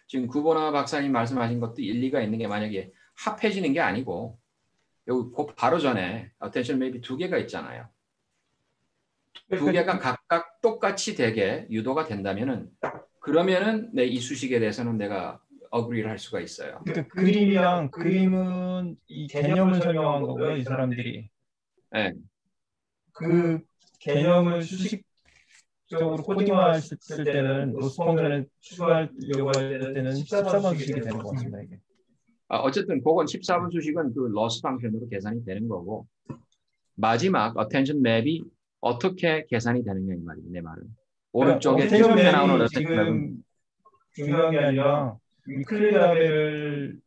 지금 구보나 박사님 말씀하신 것도 일리가 있는 게 만약에 합해지는 게 아니고 여기 바로 전에 attention 맵이 두 개가 있잖아요. 두 개가 각각 똑같이 되게 유도가 된다면은 그러면은 이 수식에 대해서는 내가 agree를 할 수가 있어요. 그러니까 그림은 이 개념을 설명한 거고요. 이 사람들이. 네. 그 개념을 수식적으로 코딩화했을 때는 로스 펑션에 추가하려고 할 때는 14번 수식이 되는 것 같습니다. 이게. 어쨌든 그건 14번 수식은 그 loss 펑션으로 계산이 되는 거고 마지막 attention 맵이 어떻게 계산이 되느냐 이 말이에요. 내 말은. 오른쪽에 attention 뒤쪽에 나오는 맵이 attention 맵은 지금 중요한 게 아니라 위클리 라벨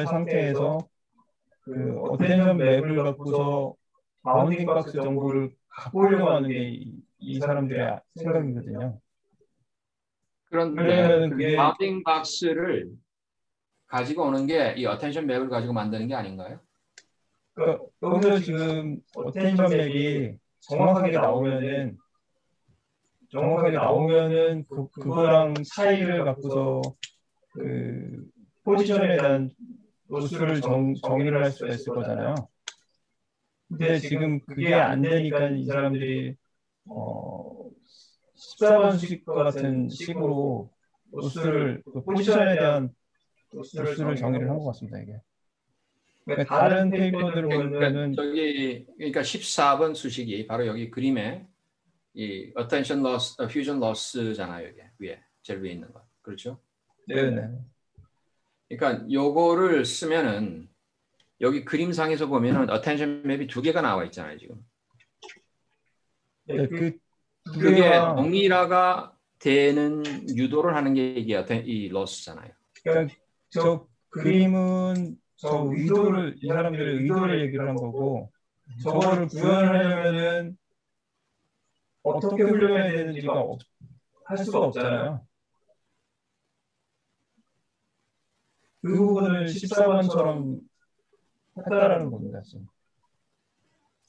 상태에서 그 어텐션 맵을 갖고서 바운딩 박스 정보를 갖고 오려고 하는 게 이 사람들의 생각이거든요. 그런데 그러면 그게 바운딩 박스를 가지고 오는 게 이 어텐션 맵을 가지고 만드는 게 아닌가요? 그러니까 여기서 지금 어텐션 맵이 정확하게 나오면은 그거랑 차이를 갖고서 그 포지션에 대한 로스를 정의를 할 수가 있을 거잖아요. 근데 지금 그게 안 되니까 이 사람들이 14번 수식과 같은 식으로 로스를 그 포지션에 대한 로스를 정의를 한 것 같습니다. 이게. 그러니까 다른 페이퍼들을 보면은 그러니까 14번 수식이 바로 여기 그림에 이 attention loss, fusion loss잖아요. 이게 위에 제일 위에 있는 거. 그렇죠? 네네. 그러니까 요거를 쓰면은 여기 그림상에서 보면은 attention 맵이 두 개가 나와 있잖아요, 지금. 네, 그 두 그게 개가 동일화가 되는 유도를 하는 게 이게 이 loss잖아요. 그러니까 저 그림은 저 의도를 이 사람들의 의도를 얘기를 한 거고 저거를 구현을 하려면은 어떻게 훈련해야 되는지가 할 수가 없잖아요. 그 부분을 14번처럼 했다라는 겁니다. 지금.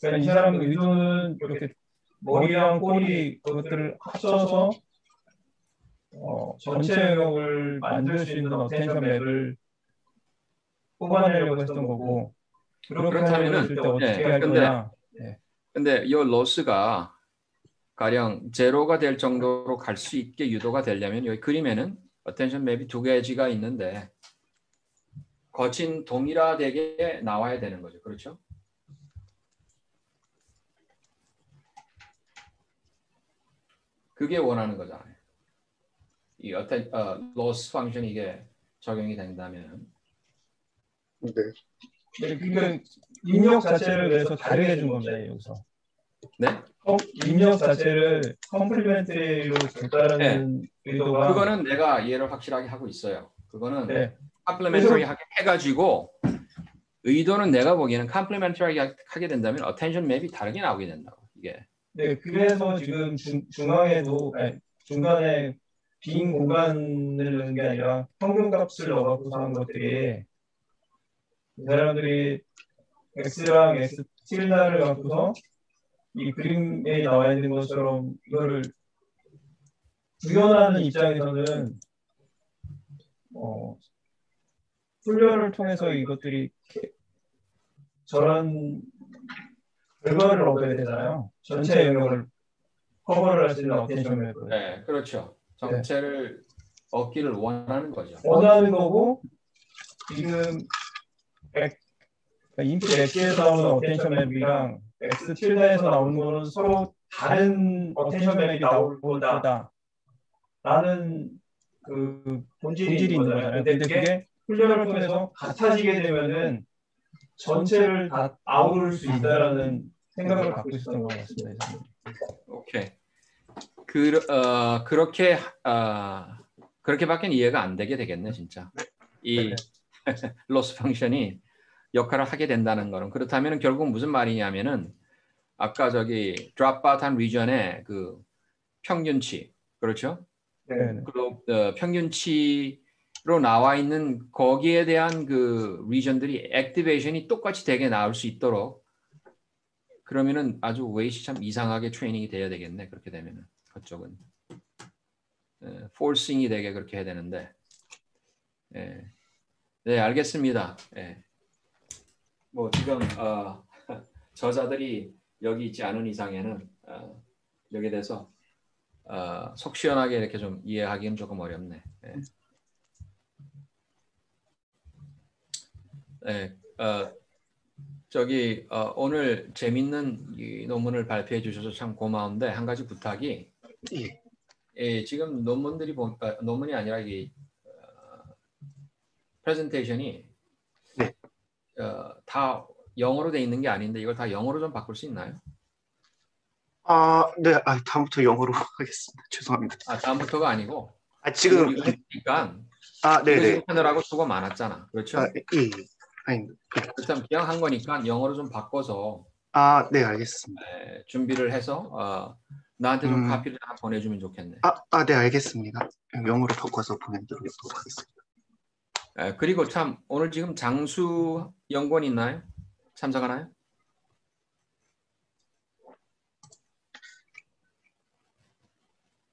그러니까 이 사람의 의도는 이렇게 머리랑 꼬리 그것들을 합쳐서 전체 영역을 만들 수 있는 어텐션 맵을 뽑아내려고 했던 거고 그렇게 하려고 했을 때 어떻게 할 거냐. 근데 이 로스가 가령 제로가 될 정도로 갈 수 있게 유도가 되려면 여기 그림에는 어텐션 맵이 두 개지가 있는데 거친 동일화되게 나와야 되는 거죠. 그렇죠? 그게 원하는 거잖아요. 이 loss 펑션이 이게 적용이 된다면. 네. 그러니까 입력 자체를 그래서 다르게 준 겁니다. 여기서. 네? 입력 자체를 컴플리멘터리로 줬다라는 의도가 그거는 내가 이해를 확실하게 하고 있어요. 그거는 네. 컴플리멘터리 해가지고 의도는 내가 보기에는 컴플리멘터리 하게 된다면 어텐션 맵이 다르게 나오게 된다고 이게. 네, 그래서 지금 중앙에도 중간에 빈 공간을 넣은 게 아니라 평균값을 넣어갖고 하는 것들이 이 사람들이 x랑 x 틸다를 갖고서 이 그림에 나와 있는 것처럼 이거를 구현하는 입장에서는 훈련을 통해서 이것들이 저런 결과를 얻어야 되잖아요. 전체 영역을 커버를 할 수 있는 어텐션 맵을. 네, 그렇죠. 전체를 얻기를 원하는 거죠. 원하는 거고 지금 인풋 X에서 나오는 어텐션 맵이랑 X 틸다에서 나오는 거는 서로 다른 어텐션 맵이 나올 거다 라는 그 본질이 있는 거잖아요. 근데 그게 훈련을 통해서 같아지게 되면은 전체를 다 아우를 수 있다라는 생각을 갖고 있었던 것 같습니다. 오케이. 그렇게밖에 이해가 안 되게 되겠네 진짜. 이 로스 펑션이 역할을 하게 된다는 거는 그렇다면 결국 무슨 말이냐면은 아까 저기 드롭바탄 리전의 그 평균치 그렇죠? 네. 그리고 평균치로 나와 있는 거기에 대한 그 리전들이 액티베이션이 똑같이 되게 나올 수 있도록 그러면은 아주 웨이시 참 이상하게 트레이닝이 돼야 되겠네. 그렇게 되면은 그쪽은 forcing이 되게 그렇게 해야 되는데 네 알겠습니다. 뭐 지금 저자들이 여기 있지 않은 이상에는 여기에 대해서 속 시원하게 이렇게 좀 이해하기는 조금 어렵네. 저기 오늘 재밌는 이 논문을 발표해 주셔서 참 고마운데 한 가지 부탁이 지금 논문들이 논문이 아니라 이 프레젠테이션이 다 영어로 돼 있는 게 아닌데 이걸 다 영어로 좀 바꿀 수 있나요? 네. 다음부터 영어로 하겠습니다. 죄송합니다. 다음부터가 아니고 지금 그러니까 네네. 하느라고 수고 많았잖아. 그렇죠? 예. 아니, 일단 그냥 한 거니까 영어로 좀 바꿔서 아, 네, 알겠습니다. 준비를 해서 나한테 좀 음. 카피를 하나 보내주면 좋겠네. 네, 알겠습니다. 영어로 바꿔서 보내드리도록 하겠습니다. 그리고 참 오늘 지금 장수 연구원 있나요? 참석하나요?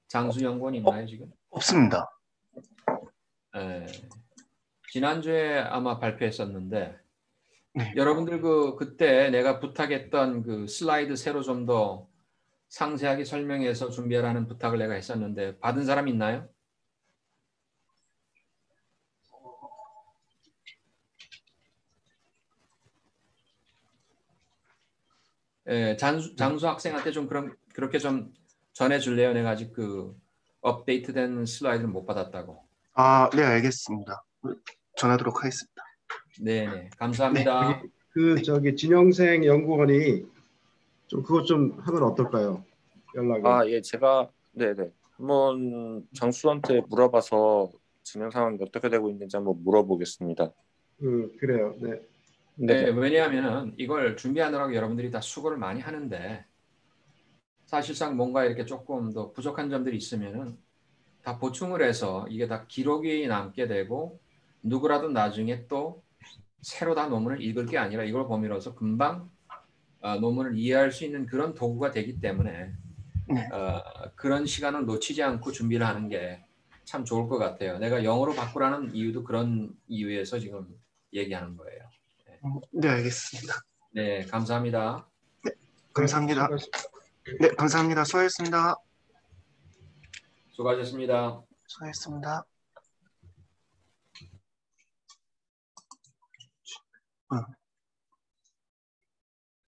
장수 연구원 있나요 지금? 없습니다. 지난주에 아마 발표했었는데 네. 여러분들 그때 내가 부탁했던 그 슬라이드 새로 좀 더 상세하게 설명해서 준비하라는 부탁을 내가 했었는데 받은 사람 있나요? 장수 학생한테 좀 그렇게 좀 전해줄래요? 내가 아직 그 업데이트된 슬라이드를 못 받았다고. 네, 알겠습니다. 전하도록 하겠습니다. 네네, 감사합니다. 저기 진영생 연구원이 좀 그것 좀 하면 어떨까요? 연락을. 예, 제가 네네 한번 장수한테 물어봐서 진행 상황이 어떻게 되고 있는지 한번 물어보겠습니다. 그래요. 네. 네, 왜냐하면은 이걸 준비하느라고 여러분들이 다 수고를 많이 하는데 사실상 뭔가 이렇게 조금 더 부족한 점들이 있으면은 다 보충을 해서 이게 다 기록이 남게 되고 누구라도 나중에 또 새로 다 논문을 읽을 게 아니라 이걸 보면서 금방 논문을 이해할 수 있는 그런 도구가 되기 때문에 그런 시간을 놓치지 않고 준비를 하는 게 참 좋을 것 같아요. 내가 영어로 바꾸라는 이유도 그런 이유에서 지금 얘기하는 거예요. 네, 알겠습니다. 네, 감사합니다. 네, 감사합니다. 네, 감사합니다. 수고하셨습니다. 수고하셨습니다. 수고하셨습니다.